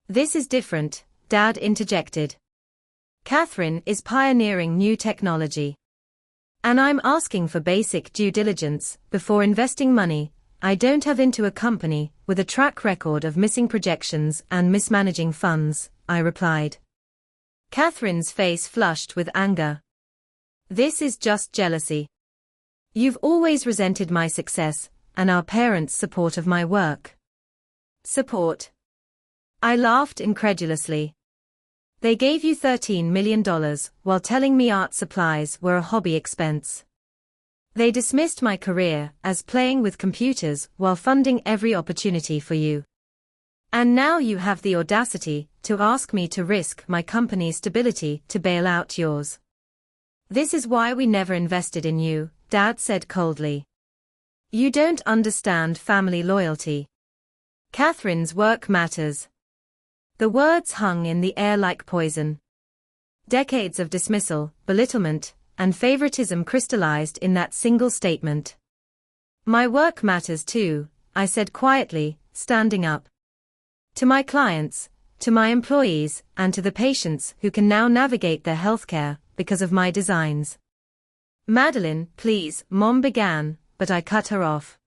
This is different, Dad interjected. Catherine is pioneering new technology. And I'm asking for basic due diligence before investing money I don't have into a company with a track record of missing projections and mismanaging funds, I replied. Catherine's face flushed with anger. This is just jealousy. You've always resented my success and our parents' support of my work. Support? I laughed incredulously. They gave you $13 million while telling me art supplies were a hobby expense. They dismissed my career as playing with computers while funding every opportunity for you. And now you have the audacity to ask me to risk my company's stability to bail out yours. This is why we never invested in you, Dad said coldly. You don't understand family loyalty. Catherine's work matters. The words hung in the air like poison. Decades of dismissal, belittlement, and favoritism crystallized in that single statement. My work matters too, I said quietly, standing up. To my clients, to my employees, and to the patients who can now navigate their healthcare because of my designs. Madeline, please, Mom began, but I cut her off.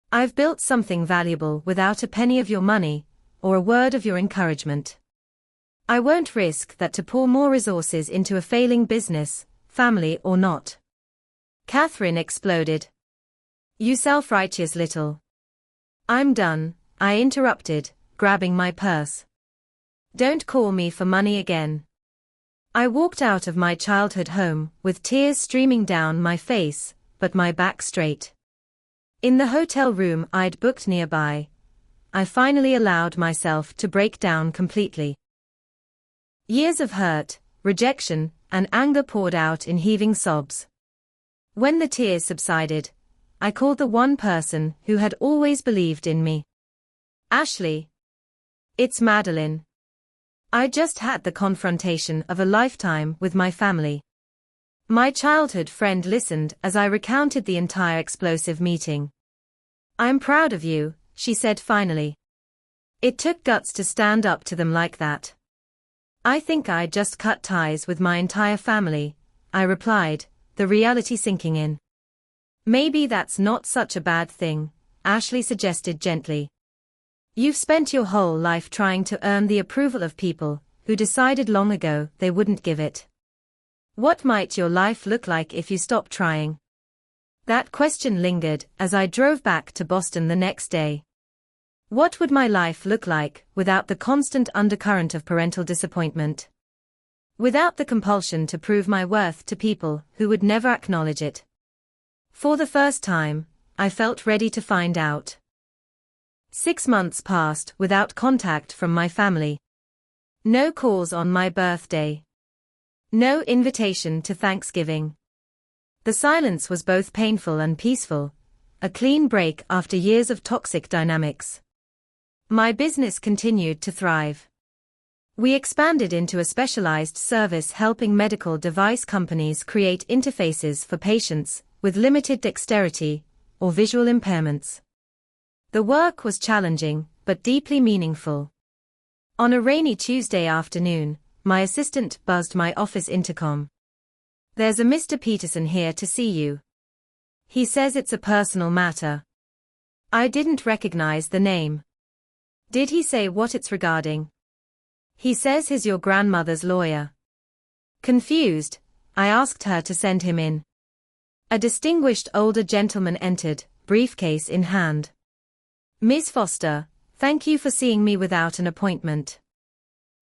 I've built something valuable without a penny of your money, or a word of your encouragement. I won't risk that to pour more resources into a failing business, family or not. Catherine exploded. You self-righteous little. I'm done, I interrupted, grabbing my purse. Don't call me for money again. I walked out of my childhood home, with tears streaming down my face, but my back straight. In the hotel room I'd booked nearby, I finally allowed myself to break down completely. Years of hurt, rejection, and anger poured out in heaving sobs. When the tears subsided, I called the one person who had always believed in me. Ashley. It's Madeline. I just had the confrontation of a lifetime with my family. My childhood friend listened as I recounted the entire explosive meeting. I'm proud of you, she said finally. It took guts to stand up to them like that. I think I just cut ties with my entire family, I replied, the reality sinking in. Maybe that's not such a bad thing, Ashley suggested gently. You've spent your whole life trying to earn the approval of people who decided long ago they wouldn't give it. What might your life look like if you stopped trying? That question lingered as I drove back to Boston the next day. What would my life look like without the constant undercurrent of parental disappointment? Without the compulsion to prove my worth to people who would never acknowledge it? For the first time, I felt ready to find out. 6 months passed without contact from my family. No calls on my birthday. No invitation to Thanksgiving. The silence was both painful and peaceful, a clean break after years of toxic dynamics. My business continued to thrive. We expanded into a specialized service helping medical device companies create interfaces for patients with limited dexterity or visual impairments. The work was challenging, but deeply meaningful. On a rainy Tuesday afternoon, my assistant buzzed my office intercom. There's a Mr. Peterson here to see you. He says it's a personal matter. I didn't recognize the name. Did he say what it's regarding? He says he's your grandmother's lawyer. Confused, I asked her to send him in. A distinguished older gentleman entered, briefcase in hand. Ms. Foster, thank you for seeing me without an appointment.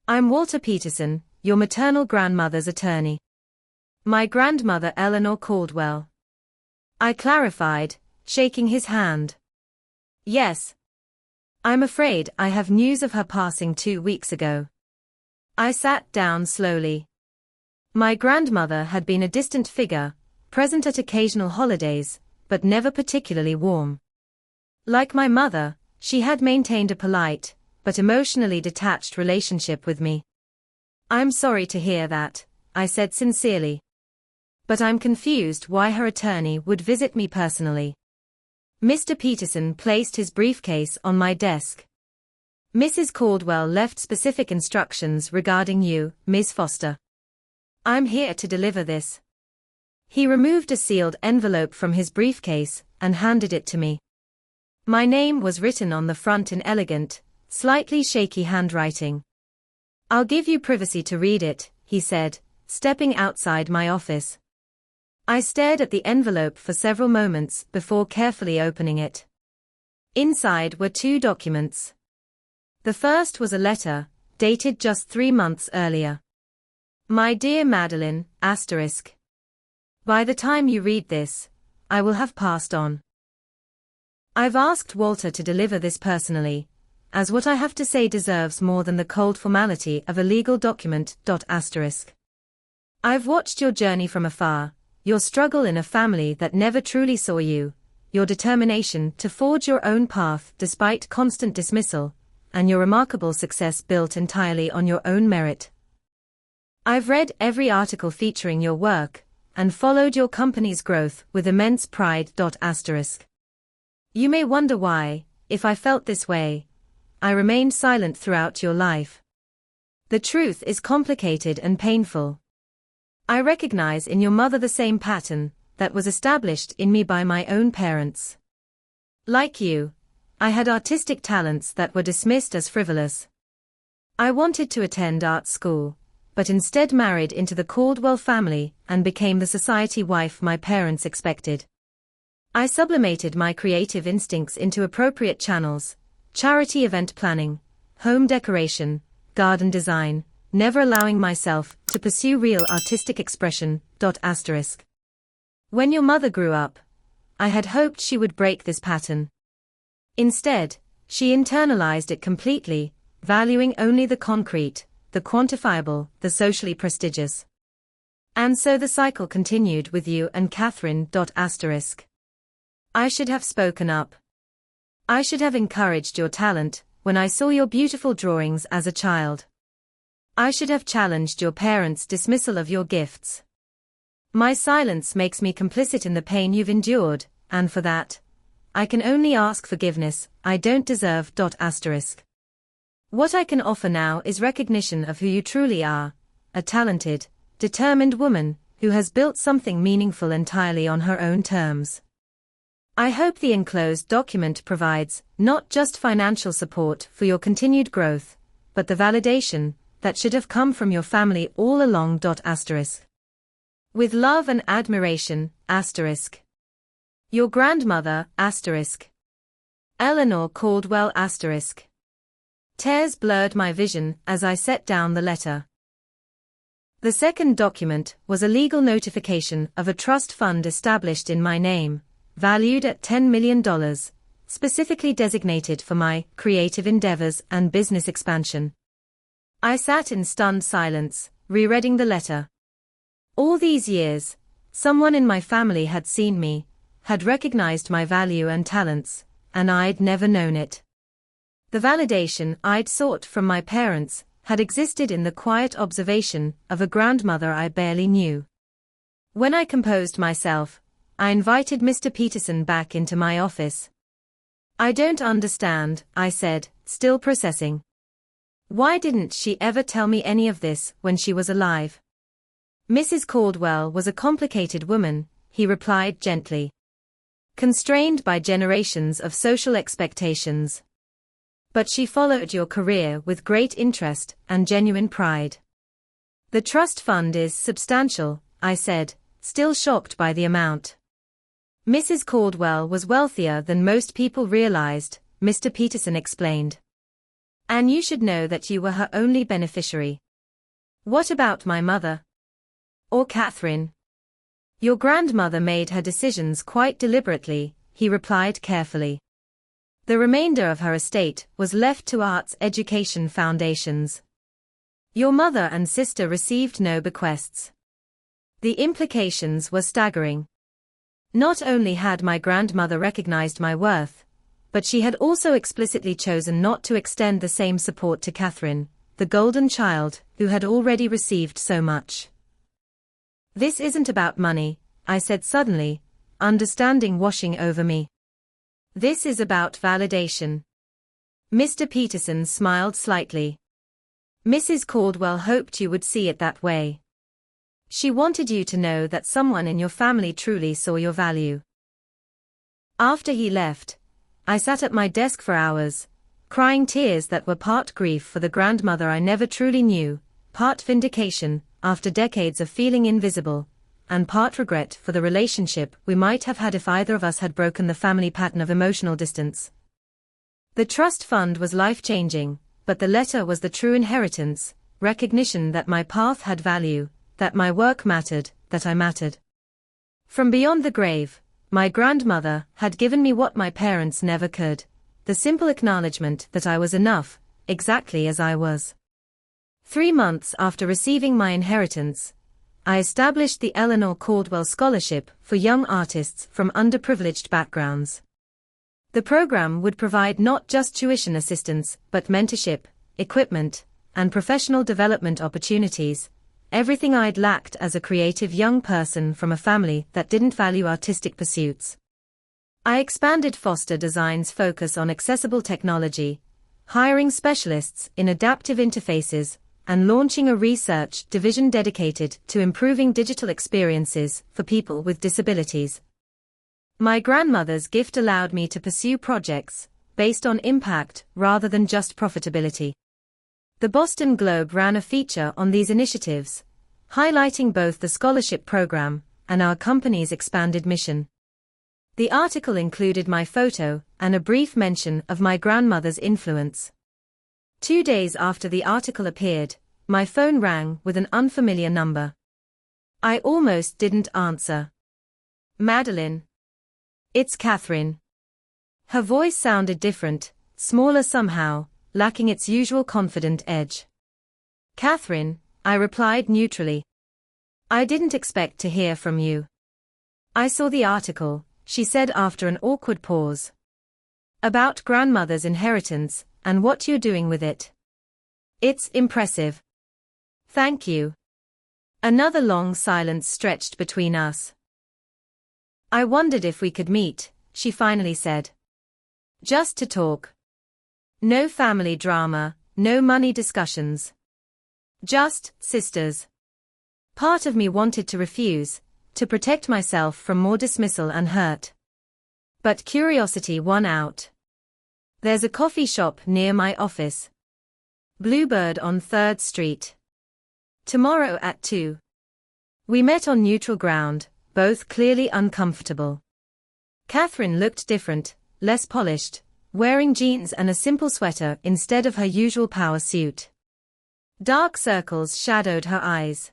I'm Walter Peterson, your maternal grandmother's attorney. My grandmother Eleanor Caldwell. I clarified, shaking his hand. Yes. I'm afraid I have news of her passing 2 weeks ago. I sat down slowly. My grandmother had been a distant figure, present at occasional holidays, but never particularly warm. Like my mother, she had maintained a polite, but emotionally detached relationship with me. I'm sorry to hear that, I said sincerely. But I'm confused why her attorney would visit me personally. Mr. Peterson placed his briefcase on my desk. Mrs. Caldwell left specific instructions regarding you, Ms. Foster. I'm here to deliver this. He removed a sealed envelope from his briefcase and handed it to me. My name was written on the front in elegant, slightly shaky handwriting. I'll give you privacy to read it, he said, stepping outside my office. I stared at the envelope for several moments before carefully opening it. Inside were 2 documents. The first was a letter, dated just 3 months earlier. My dear Madeline, asterisk. By the time you read this, I will have passed on. I've asked Walter to deliver this personally, as what I have to say deserves more than the cold formality of a legal document. Asterisk. I've watched your journey from afar, your struggle in a family that never truly saw you, your determination to forge your own path despite constant dismissal, and your remarkable success built entirely on your own merit. I've read every article featuring your work, and followed your company's growth with immense pride. Asterisk. You may wonder why, if I felt this way, I remained silent throughout your life. The truth is complicated and painful. I recognize in your mother the same pattern that was established in me by my own parents. Like you, I had artistic talents that were dismissed as frivolous. I wanted to attend art school, but instead married into the Caldwell family and became the society wife my parents expected. I sublimated my creative instincts into appropriate channels: charity event planning, home decoration, garden design, never allowing myself to pursue real artistic expression. When your mother grew up, I had hoped she would break this pattern. Instead, she internalized it completely, valuing only the concrete, the quantifiable, the socially prestigious. And so the cycle continued with you and Catherine. I should have spoken up. I should have encouraged your talent when I saw your beautiful drawings as a child. I should have challenged your parents' dismissal of your gifts. My silence makes me complicit in the pain you've endured, and for that, I can only ask forgiveness. I don't deserve. What I can offer now is recognition of who you truly are, a talented, determined woman who has built something meaningful entirely on her own terms. I hope the enclosed document provides not just financial support for your continued growth, but the validation that should have come from your family all along. With love and admiration, your grandmother, Eleanor Caldwell. Tears blurred my vision as I set down the letter. The second document was a legal notification of a trust fund established in my name, valued at $10 million, specifically designated for my creative endeavors and business expansion. I sat in stunned silence, rereading the letter. All these years, someone in my family had seen me, had recognized my value and talents, and I'd never known it. The validation I'd sought from my parents had existed in the quiet observation of a grandmother I barely knew. When I composed myself, I invited Mr. Peterson back into my office. "I don't understand," I said, still processing. "Why didn't she ever tell me any of this when she was alive?" "Mrs. Caldwell was a complicated woman," he replied gently. "Constrained by generations of social expectations. But she followed your career with great interest and genuine pride." "The trust fund is substantial," I said, still shocked by the amount. "Mrs. Caldwell was wealthier than most people realized," Mr. Peterson explained. "And you should know that you were her only beneficiary." "What about my mother? Or Catherine?" "Your grandmother made her decisions quite deliberately," he replied carefully. "The remainder of her estate was left to arts education foundations. Your mother and sister received no bequests." The implications were staggering. Not only had my grandmother recognized my worth, but she had also explicitly chosen not to extend the same support to Catherine, the golden child, who had already received so much. "This isn't about money," I said suddenly, understanding washing over me. "This is about validation." Mr. Peterson smiled slightly. "Mrs. Caldwell hoped you would see it that way. She wanted you to know that someone in your family truly saw your value." After he left, I sat at my desk for hours, crying tears that were part grief for the grandmother I never truly knew, part vindication after decades of feeling invisible, and part regret for the relationship we might have had if either of us had broken the family pattern of emotional distance. The trust fund was life-changing, but the letter was the true inheritance, recognition that my path had value, that my work mattered, that I mattered. From beyond the grave, my grandmother had given me what my parents never could, the simple acknowledgement that I was enough, exactly as I was. 3 months after receiving my inheritance, I established the Eleanor Caldwell Scholarship for young artists from underprivileged backgrounds. The program would provide not just tuition assistance, but mentorship, equipment, and professional development opportunities, everything I'd lacked as a creative young person from a family that didn't value artistic pursuits. I expanded Foster Design's focus on accessible technology, hiring specialists in adaptive interfaces, and launching a research division dedicated to improving digital experiences for people with disabilities. My grandmother's gift allowed me to pursue projects based on impact rather than just profitability. The Boston Globe ran a feature on these initiatives, highlighting both the scholarship program and our company's expanded mission. The article included my photo and a brief mention of my grandmother's influence. 2 days after the article appeared, my phone rang with an unfamiliar number. I almost didn't answer. Madeline. It's Catherine. Her voice sounded different, smaller somehow, lacking its usual confident edge. Catherine, I replied neutrally. I didn't expect to hear from you. I saw the article, she said after an awkward pause. About grandmother's inheritance and what you're doing with it. It's impressive. Thank you. Another long silence stretched between us. I wondered if we could meet, she finally said. Just to talk. No family drama, no money discussions. Just sisters. Part of me wanted to refuse, to protect myself from more dismissal and hurt. But curiosity won out. There's a coffee shop near my office. Bluebird on 3rd Street. Tomorrow at 2. We met on neutral ground, both clearly uncomfortable. Catherine looked different, less polished, wearing jeans and a simple sweater instead of her usual power suit. Dark circles shadowed her eyes.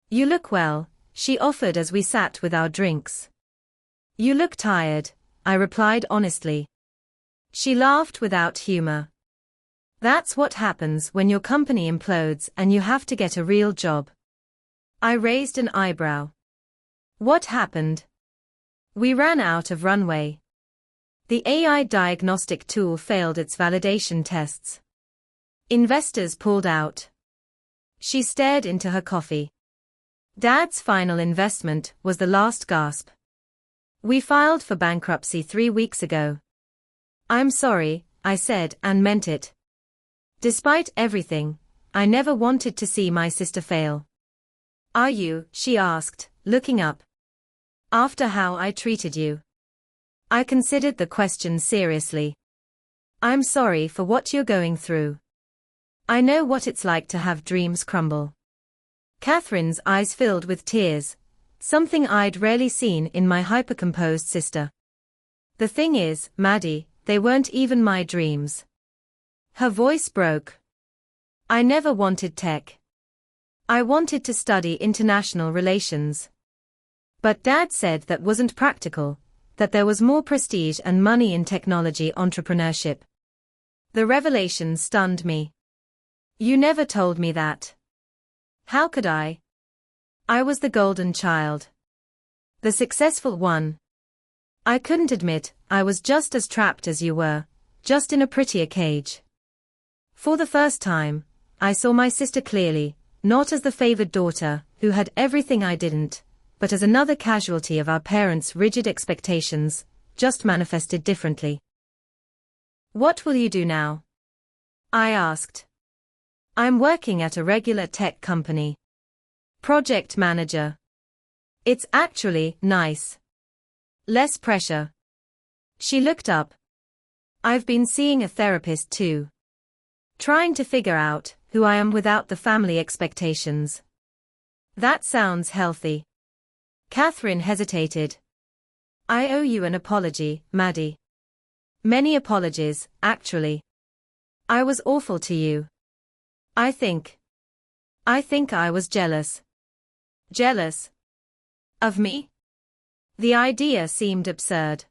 You look well, she offered as we sat with our drinks. You look tired, I replied honestly. She laughed without humor. That's what happens when your company implodes and you have to get a real job. I raised an eyebrow. What happened? We ran out of runway. The AI diagnostic tool failed its validation tests. Investors pulled out. She stared into her coffee. Dad's final investment was the last gasp. We filed for bankruptcy 3 weeks ago. I'm sorry, I said and meant it. Despite everything, I never wanted to see my sister fail. Are you? She asked, looking up. After how I treated you. I considered the question seriously. I'm sorry for what you're going through. I know what it's like to have dreams crumble. Catherine's eyes filled with tears, something I'd rarely seen in my hypercomposed sister. The thing is, Maddie, they weren't even my dreams. Her voice broke. I never wanted tech. I wanted to study international relations. But Dad said that wasn't practical, that there was more prestige and money in technology entrepreneurship. The revelation stunned me. You never told me that. How could I? I was the golden child. The successful one. I couldn't admit I was just as trapped as you were, just in a prettier cage. For the first time, I saw my sister clearly, not as the favored daughter who had everything I didn't, but as another casualty of our parents' rigid expectations, just manifested differently. What will you do now? I asked. I'm working at a regular tech company. Project manager. It's actually nice. Less pressure. She looked up. I've been seeing a therapist too. Trying to figure out who I am without the family expectations. That sounds healthy. Catherine hesitated. I owe you an apology, Maddie. Many apologies, actually. I was awful to you. I think I was jealous. Jealous? Of me? The idea seemed absurd.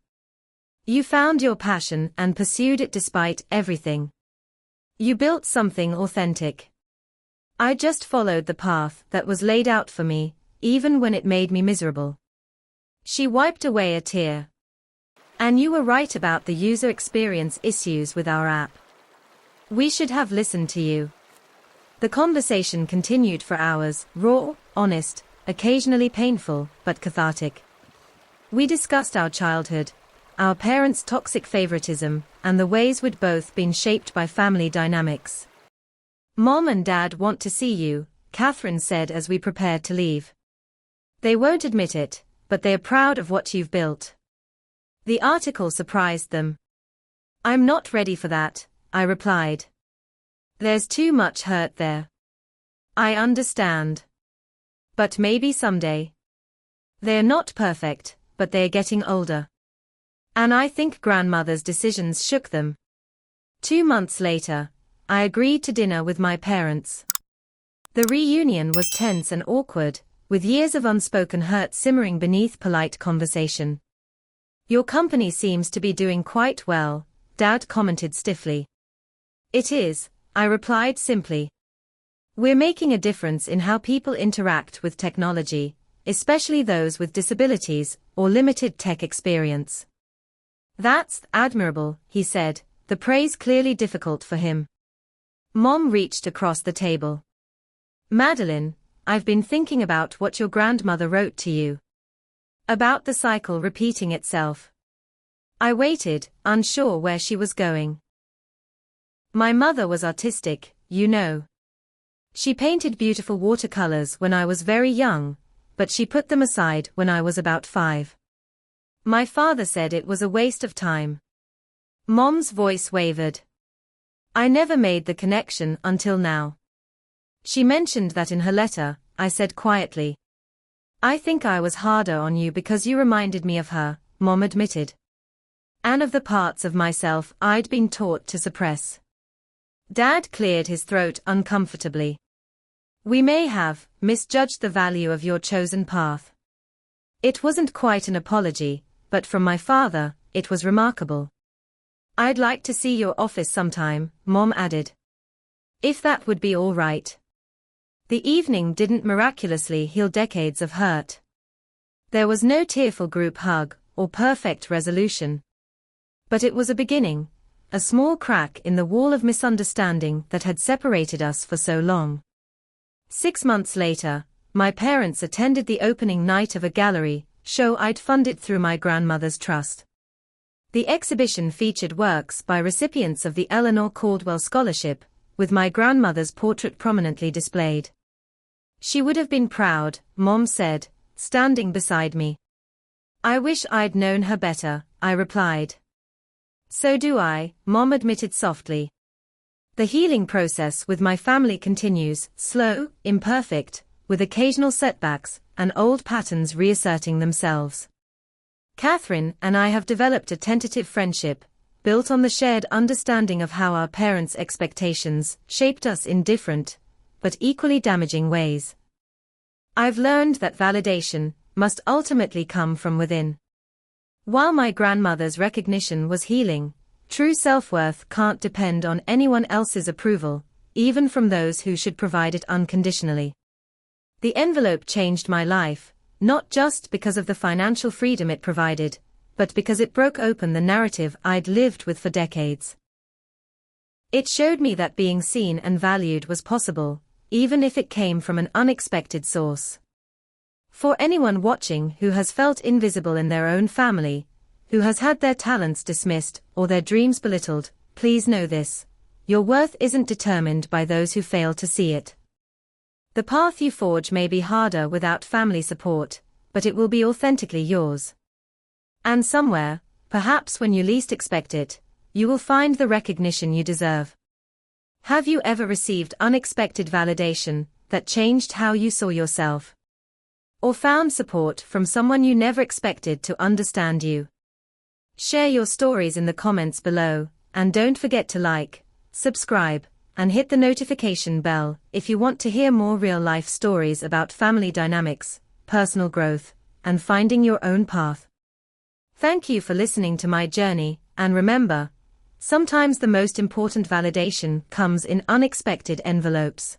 You found your passion and pursued it despite everything. You built something authentic. I just followed the path that was laid out for me, even when it made me miserable. She wiped away a tear. And you were right about the user experience issues with our app. We should have listened to you. The conversation continued for hours, raw, honest, occasionally painful, but cathartic. We discussed our childhood, our parents' toxic favoritism, and the ways we'd both been shaped by family dynamics. Mom and Dad want to see you, Catherine said as we prepared to leave. They won't admit it, but they're proud of what you've built. The article surprised them. I'm not ready for that, I replied. There's too much hurt there. I understand. But maybe someday. They're not perfect, but they're getting older. And I think grandmother's decisions shook them. 2 months later, I agreed to dinner with my parents. The reunion was tense and awkward, with years of unspoken hurt simmering beneath polite conversation. Your company seems to be doing quite well, Dad commented stiffly. It is, I replied simply. We're making a difference in how people interact with technology, especially those with disabilities or limited tech experience. That's admirable, he said, the praise clearly difficult for him. Mom reached across the table. Madeline, I've been thinking about what your grandmother wrote to you. About the cycle repeating itself. I waited, unsure where she was going. My mother was artistic, you know. She painted beautiful watercolors when I was very young, but she put them aside when I was about 5. My father said it was a waste of time. Mom's voice wavered. I never made the connection until now. She mentioned that in her letter, I said quietly. I think I was harder on you because you reminded me of her, Mom admitted. And of the parts of myself I'd been taught to suppress. Dad cleared his throat uncomfortably. We may have misjudged the value of your chosen path. It wasn't quite an apology, but from my father, it was remarkable. I'd like to see your office sometime, Mom added. If that would be all right. The evening didn't miraculously heal decades of hurt. There was no tearful group hug or perfect resolution. But it was a beginning, a small crack in the wall of misunderstanding that had separated us for so long. 6 months later, my parents attended the opening night of a gallery show I'd funded through my grandmother's trust. The exhibition featured works by recipients of the Eleanor Caldwell Scholarship, with my grandmother's portrait prominently displayed. She would have been proud, Mom said, standing beside me. I wish I'd known her better, I replied. So do I, Mom admitted softly. The healing process with my family continues, slow, imperfect, with occasional setbacks and old patterns reasserting themselves. Catherine and I have developed a tentative friendship, built on the shared understanding of how our parents' expectations shaped us in different, but equally damaging ways. I've learned that validation must ultimately come from within. While my grandmother's recognition was healing, true self-worth can't depend on anyone else's approval, even from those who should provide it unconditionally. The envelope changed my life, not just because of the financial freedom it provided, but because it broke open the narrative I'd lived with for decades. It showed me that being seen and valued was possible, even if it came from an unexpected source. For anyone watching who has felt invisible in their own family, who has had their talents dismissed or their dreams belittled, please know this: your worth isn't determined by those who fail to see it. The path you forge may be harder without family support, but it will be authentically yours. And somewhere, perhaps when you least expect it, you will find the recognition you deserve. Have you ever received unexpected validation that changed how you saw yourself? Or found support from someone you never expected to understand you? Share your stories in the comments below, and don't forget to like, subscribe, and hit the notification bell if you want to hear more real-life stories about family dynamics, personal growth, and finding your own path. Thank you for listening to my journey, and remember, sometimes the most important validation comes in unexpected envelopes.